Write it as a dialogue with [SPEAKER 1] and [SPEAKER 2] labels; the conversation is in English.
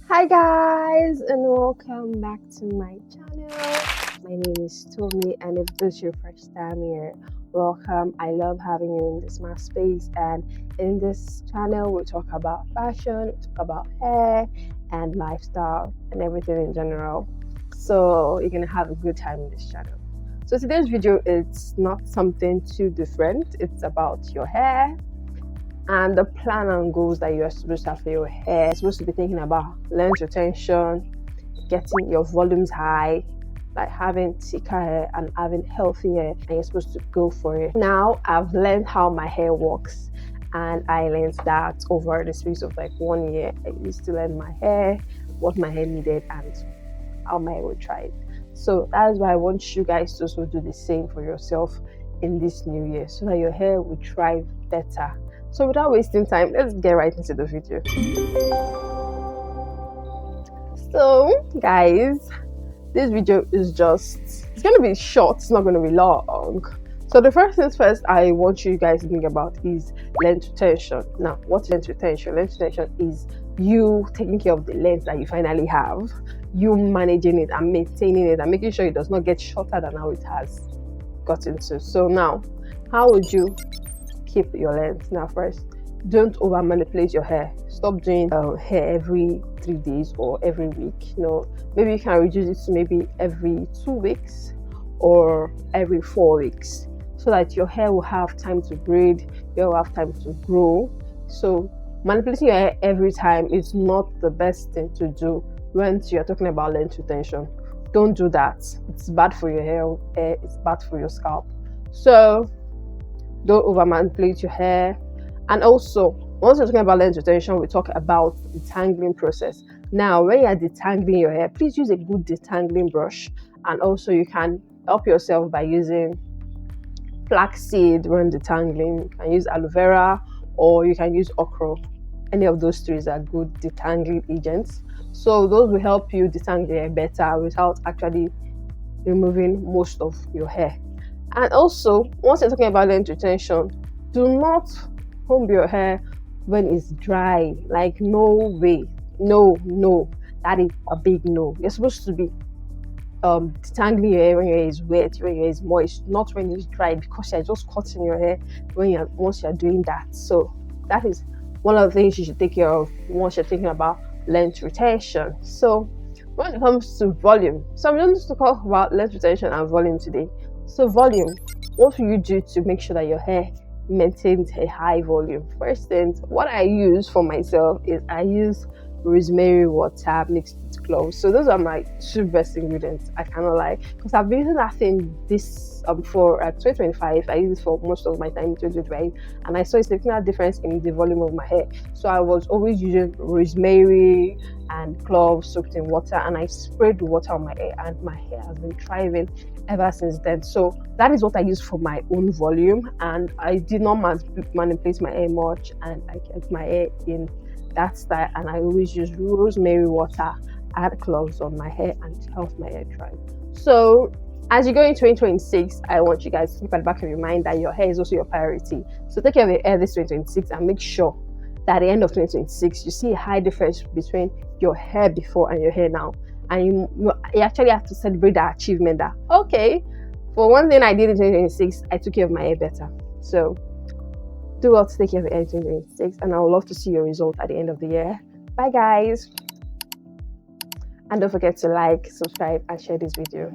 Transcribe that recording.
[SPEAKER 1] Hi guys, and welcome back to my channel. My name is Tommy, and if this is your first time here, welcome. I love having you in this my space, and in this channel we talk about fashion, we talk about hair and lifestyle and everything in general. So you're gonna have a good time in this channel. So today's video is not something too different. It's about your hair and the plan and goals that you're supposed to have for your hair. You're supposed to be thinking about length retention, getting your volumes high, like having thicker hair and having healthy hair, and you're supposed to go for it. Now I've learned how my hair works, and I learned that over the space of like 1 year. I used to learn my hair, what my hair needed, and how my hair would try it. So that is why I want you guys to also do the same for yourself in this new year, so that your hair will thrive better. So without wasting time, let's get right into the video. So guys, this video is it's going to be short, it's not going to be long. So the first things first I want you guys to think about is length retention. Now, what's length retention? Length retention is you taking care of the length that you finally have, you managing it and maintaining it and making sure it does not get shorter than how it has gotten to. So now, how would you keep your length? Now, first, don't over manipulate your hair. Stop doing hair every 3 days or every week. Maybe you can reduce it to maybe every 2 weeks or every 4 weeks, so that your hair will have time to breathe, your hair will have time to grow. So manipulating your hair every time is not the best thing to do when you're talking about length retention. Don't do that. It's bad for your hair, it's bad for your scalp. So don't over manipulate your hair. And also, once we're talking about length retention, we talk about the detangling process. Now, when you're detangling your hair, please use a good detangling brush. And also, you can help yourself by using flaxseed when detangling. You can use aloe vera or you can use okra. Any of those three are good detangling agents. So those will help you detangle your hair better without actually removing most of your hair. And also, once you're talking about length retention, do not comb your hair when it's dry. Like, no way. No, that is a big no. You're supposed to be detangling your hair when your hair is wet, when your hair is moist, not when it's dry, because you're just cutting your hair once you're doing that. So that is one of the things you should take care of once you're thinking about length retention. So when it comes to volume, so I'm going to talk about length retention and volume today. So volume, what will you do to make sure that your hair maintains a high volume? First thing, what I use for myself is I use rosemary water mixed with cloves. So those are my two best ingredients, I cannot lie, because I've been using that thing for 2025. I use it for most of my time in 2025, and I saw a significant difference in the volume of my hair. So I was always using rosemary and cloves soaked in water, and I sprayed the water on my hair, and my hair has been thriving ever since then. So that is what I use for my own volume, and I did not manipulate my hair much, and I kept my hair in that style. And I always use rosemary water, add cloves on my hair, and it helps my hair thrive. So as you go in 2026, I want you guys to keep at the back of your mind that your hair is also your priority. So take care of your hair this 2026 and make sure that at the end of 2026 you see a high difference between your hair before and your hair now. And you actually have to celebrate that achievement, that okay, for one thing I did in 2026, I took care of my hair better. So do well to take care of your hair in 2026, and I would love to see your result at the end of the year. Bye guys, and don't forget to like, subscribe, and share this video.